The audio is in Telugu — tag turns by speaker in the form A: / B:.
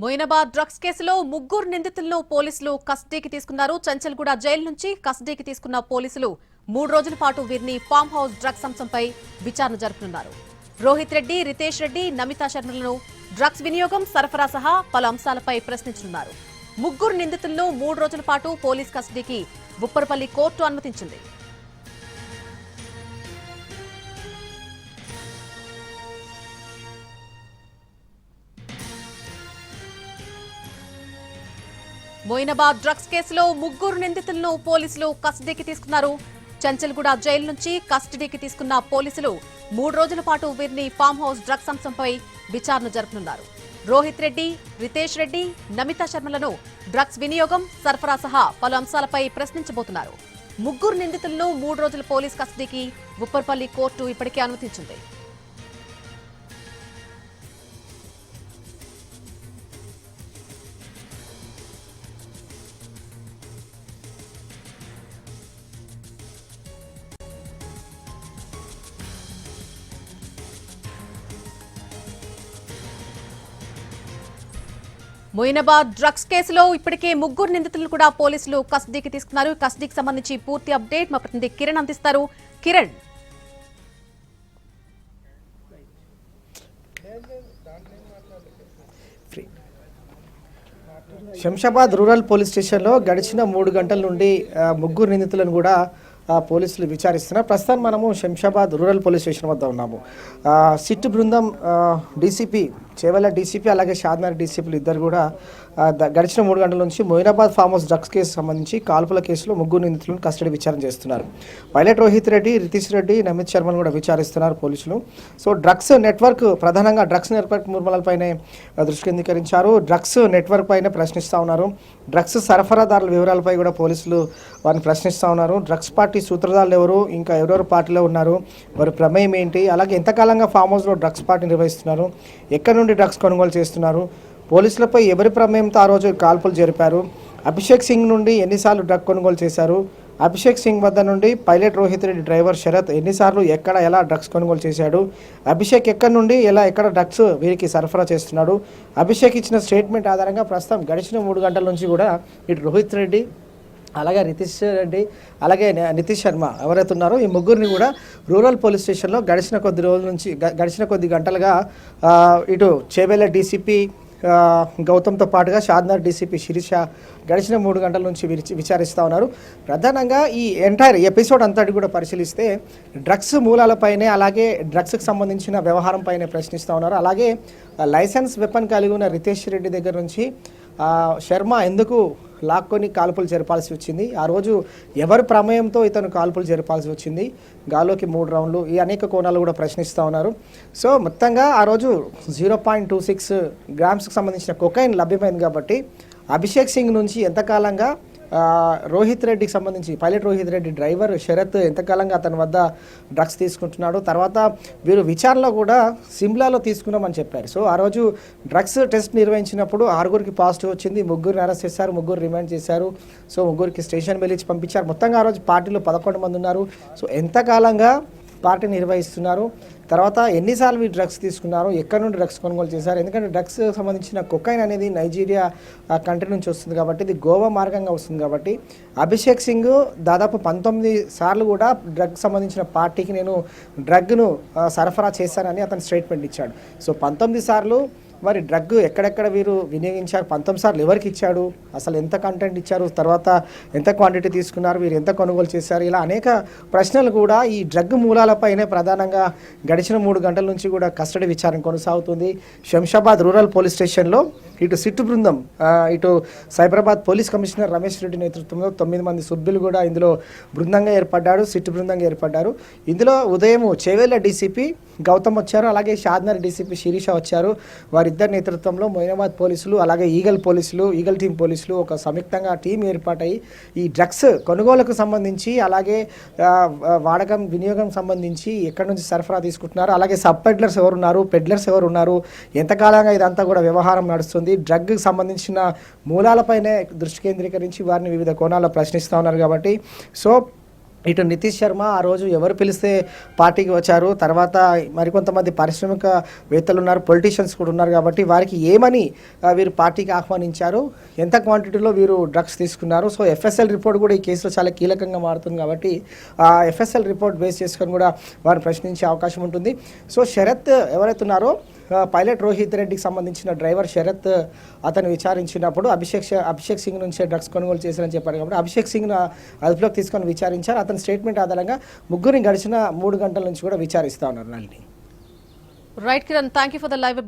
A: మొయినాబాద్ డ్రగ్స్ కేసులో ముగ్గురు నిందితులను పోలీసులు కస్టడీకి తీసుకున్నారు. చంచల్గూడ జైలు నుంచి కస్టడీకి తీసుకున్న పోలీసులు 3 రోజుల పాటు వీరిని ఫామ్ హౌస్ డ్రగ్స్ అంశంపై విచారణ జరుపుతున్నారు. రోహిత్ రెడ్డి, రితేష్ రెడ్డి, నమితా శర్మలను డ్రగ్స్ వినియోగం, సరఫరా సహా పలు అంశాలపై ప్రశ్నించనున్నారు. ముగ్గురు నిందితులను 3 రోజుల పాటు పోలీస్ కస్టడీకి ఉప్పరపల్లి కోర్టు అనుమతించింది. మొయినాబాద్ డ్రగ్స్ కేసులో ముగ్గురు నిందితులను పోలీసులు కస్టడీకి తీసుకున్నారు. చంచల్గూడ జైలు నుంచి కస్టడీకి తీసుకున్న పోలీసులు 3 రోజుల పాటు వీరిని ఫామ్ హౌస్ డ్రగ్స్ అంశంపై విచారణ జరుపుతున్నారు. రోహిత్ రెడ్డి, రితేష్ రెడ్డి, నమితా శర్మలను డ్రగ్స్ వినియోగం, సరఫరా సహా పలు అంశాలపై ప్రశ్నించబోతున్నారు. ముగ్గురు నిందితులను 3 రోజుల పోలీస్ కస్టడీకి ఉప్పర్పల్లి కోర్టు ఇప్పటికే అనుమతించింది. మొయినాబాద్ డ్రగ్స్ కేసులో ఇప్పటికే ముగ్గురు నిందితులను కూడా పోలీసులు కస్టడీకి తీసుకున్నారు. కస్టడీకి సంబంధించి పూర్తి అప్డేట్ మా ప్రతినిధి కిరణ్ అందిస్తారు. కిరణ్,
B: శంషాబాద్ రూరల్ పోలీస్ స్టేషన్లో గడిచిన 3 గంటల నుండి ముగ్గురు నిందితులను కూడా పోలీసులు విచారిస్తున్నారు. ప్రస్తుతం మనము శంషాబాద్ రూరల్ పోలీస్ స్టేషన్ వద్ద ఉన్నాము. సిట్ బృందం డీసీపీ చేవెళ్ళ డీసీపీ అలాగే షాద్నగర్ డీసీపీలు ఇద్దరు కూడా గడిచిన 3 గంటల నుంచి Moinabad farm house drugs case సంబంధించి కాల్పుల కేసులో ముగ్గురు నిందితులను కస్టడీ విచారణ చేస్తున్నారు. పైలట్ రోహిత్ రెడ్డి, రితేష్ రెడ్డి, నమిత్ శర్మను కూడా విచారిస్తున్నారు పోలీసులు. సో డ్రగ్స్ నెట్వర్క్, ప్రధానంగా డ్రగ్స్ నెట్వర్క్ నిర్మూలనపైనే దృష్టి కేంద్రీకరించారు. డ్రగ్స్ నెట్వర్క్ పైన ప్రశ్నిస్తూ ఉన్నారు. డ్రగ్స్ సరఫరాదారుల వివరాలపై కూడా పోలీసులు వారిని ప్రశ్నిస్తూ ఉన్నారు. డ్రగ్స్ పార్టీ సూత్రధారులు ఎవరు, ఇంకా ఎవరెవరు పార్టీలో ఉన్నారు, వారి ప్రమేయం ఏంటి, అలాగే ఎంతకాలంగా ఫామ్ హౌస్లో డ్రగ్స్ పార్టీ నిర్వహిస్తున్నారు, ఎక్కడి నుండి డ్రగ్స్ కొనుగోలు చేస్తున్నారు, పోలీసులపై ఎవరి ప్రమేయంతో ఆ రోజు కాల్పులు జరిపారు, అభిషేక్ సింగ్ నుండి ఎన్నిసార్లు డ్రగ్ కొనుగోలు చేశారు, అభిషేక్ సింగ్ వద్ద నుండి పైలట్ రోహిత్ రెడ్డి డ్రైవర్ శరత్ ఎన్నిసార్లు ఎక్కడ ఎలా డ్రగ్స్ కొనుగోలు చేశాడు, అభిషేక్ ఎక్కడి నుండి ఎక్కడ డ్రగ్స్ వీరికి సరఫరా చేస్తున్నాడు, అభిషేక్ ఇచ్చిన స్టేట్మెంట్ ఆధారంగా ప్రస్తుతం గడిచిన 3 గంటల నుంచి కూడా ఇటు రోహిత్ రెడ్డి అలాగే రితేష్ రెడ్డి అలాగే నితీష్ శర్మ ఎవరైతే ఉన్నారో ఈ ముగ్గురిని కూడా రూరల్ పోలీస్ స్టేషన్లో గడిచిన కొద్ది గంటలుగా ఇటు చేవెళ్ళ డీసీపీ గౌతమ్తో పాటుగా షాద్నగర్ డీసీపీ శిరీష గడిచిన 3 గంటల నుంచి విచారిస్తూ ఉన్నారు. ప్రధానంగా ఈ ఎంటైర్ ఎపిసోడ్ అంతటి కూడా పరిశీలిస్తే డ్రగ్స్ మూలాలపైనే అలాగే డ్రగ్స్కి సంబంధించిన వ్యవహారం పైనే ప్రశ్నిస్తూ ఉన్నారు. అలాగే లైసెన్స్ వెపన్ కలిగి ఉన్న రితేష్ రెడ్డి దగ్గర నుంచి శర్మ ఎందుకు లాక్కొని కాల్పులు జరపాల్సి వచ్చింది, ఆ రోజు ఎవరి ప్రమేయంతో ఇతను కాల్పులు జరపాల్సి వచ్చింది, గాల్లోకి 3 రౌండ్లు, ఈ అనేక కోణాలు కూడా ప్రశ్నిస్తూ ఉన్నారు. సో మొత్తంగా ఆ రోజు 0.26 గ్రామ్స్కి సంబంధించిన కొకైన్ లభ్యమైంది కాబట్టి అభిషేక్ సింగ్ నుంచి ఎంతకాలంగా రోహిత్ రెడ్డికి సంబంధించి పైలట్ రోహిత్ రెడ్డి డ్రైవర్ శరత్ ఎంతకాలంగా అతని వద్ద డ్రగ్స్ తీసుకుంటున్నాడు, తర్వాత వీరు విచారణలో కూడా సిమ్లాలో తీసుకున్నామని చెప్పారు. సో ఆ రోజు డ్రగ్స్ టెస్ట్ నిర్వహించినప్పుడు 6గురికి పాజిటివ్ వచ్చింది, 3గురిని అరెస్ట్ చేశారు, 3గురు రిమాండ్ చేశారు. సో 3గురికి స్టేషన్ బెయిల్ ఇచ్చి పంపించారు. మొత్తంగా ఆ రోజు పార్టీలో 11 మంది ఉన్నారు. సో ఎంతకాలంగా పార్టీ నిర్వహిస్తున్నారు, తర్వాత ఎన్నిసార్లు ఈ డ్రగ్స్ తీసుకున్నారు, ఎక్కడి నుండి డ్రగ్స్ కొనుగోలు చేశారు, ఎందుకంటే డ్రగ్స్ సంబంధించిన కొకైన్ అనేది నైజీరియా కంట్రీ నుంచి వస్తుంది కాబట్టి ఇది గోవా మార్గంగా వస్తుంది కాబట్టి అభిషేక్ సింగ్ దాదాపు 19 సార్లు కూడా డ్రగ్ సంబంధించిన పార్టీకి నేను డ్రగ్ను సరఫరా చేశానని అతను స్టేట్మెంట్ ఇచ్చాడు. సో 19 సార్లు మరి డ్రగ్ ఎక్కడెక్కడ వీరు వినియోగించారు, 19 సార్లు ఎవరికి ఇచ్చాడు, అసలు ఎంత కంటెంట్ ఇచ్చారు, తర్వాత ఎంత క్వాంటిటీ తీసుకున్నారు, వీరు ఎంత కొనుగోలు చేశారు, ఇలా అనేక ప్రశ్నలు కూడా ఈ డ్రగ్ మూలాలపైనే ప్రధానంగా గడిచిన 3 గంటల నుంచి కూడా కస్టడీ విచారణ కొనసాగుతుంది. శంషాబాద్ రూరల్ పోలీస్ స్టేషన్లో ఇటు సిట్ బృందం, ఇటు సైబరాబాద్ పోలీస్ కమిషనర్ రమేష్ రెడ్డి నేతృత్వంలో 9 మంది సభ్యులు కూడా ఇందులో బృందంగా ఏర్పడ్డారు, సిట్ బృందంగా ఏర్పడ్డారు. ఇందులో ఉదయం చేవెళ్ళ డీసీపీ గౌతమ్ వచ్చారు, అలాగే షాద్నగర్ డీసీపీ శిరీష వచ్చారు. వారిద్దరి నేతృత్వంలో మొయినాబాద్ పోలీసులు అలాగే ఈగల్ టీం పోలీసులు ఒక సంయుక్తంగా టీం ఏర్పాటై ఈ డ్రగ్స్ కొనుగోలుకు సంబంధించి అలాగే వాడకం వినియోగం సంబంధించి ఎక్కడి నుంచి సరఫరా తీసుకుంటున్నారు, అలాగే సబ్ పెడ్లర్స్ ఎవరున్నారు, పెడ్లర్స్ ఎవరున్నారు, ఎంతకాలంగా ఇదంతా కూడా వ్యవహారం నడుస్తుంది, డ్రగ్కి సంబంధించిన మూలాలపైనే దృష్టి కేంద్రీకరించి వారిని వివిధ కోణాల్లో ప్రశ్నిస్తూ ఉన్నారు. కాబట్టి సో ఇటు నితీష్ శర్మ ఆ రోజు ఎవరు పిలిస్తే పార్టీకి వచ్చారు, తర్వాత మరికొంతమంది పారిశ్రామికవేత్తలు ఉన్నారు, పొలిటీషియన్స్ కూడా ఉన్నారు, కాబట్టి వారికి ఏమని వీరు పార్టీకి ఆహ్వానించారు, ఎంత క్వాంటిటీలో వీరు డ్రగ్స్ తీసుకున్నారు. సో ఎఫ్ఎస్ఎల్ రిపోర్ట్ కూడా ఈ కేసులో చాలా కీలకంగా మారుతుంది, కాబట్టి ఆ ఎఫ్ఎస్ఎల్ రిపోర్ట్ బేస్ చేసుకొని కూడా వారు ప్రశ్నించే అవకాశం ఉంటుంది. సో శరత్ ఎవరైతే ఉన్నారో పైలట్ రోహిత్ రెడ్డికి సంబంధించిన డ్రైవర్ శరత్ అతను విచారించినప్పుడు అభిషేక్ సింగ్ నుంచే డ్రగ్స్ కొనుగోలు చేశారని చెప్పారు, కాబట్టి అభిషేక్ సింగ్ అదుపులోకి తీసుకొని విచారించారు. అతని స్టేట్మెంట్ ఆధారంగా ముగ్గురిని గడిచిన 3 గంటల నుంచి కూడా విచారిస్తా ఉన్నారు. Nalini.
A: Right Kiran, thank you for the live.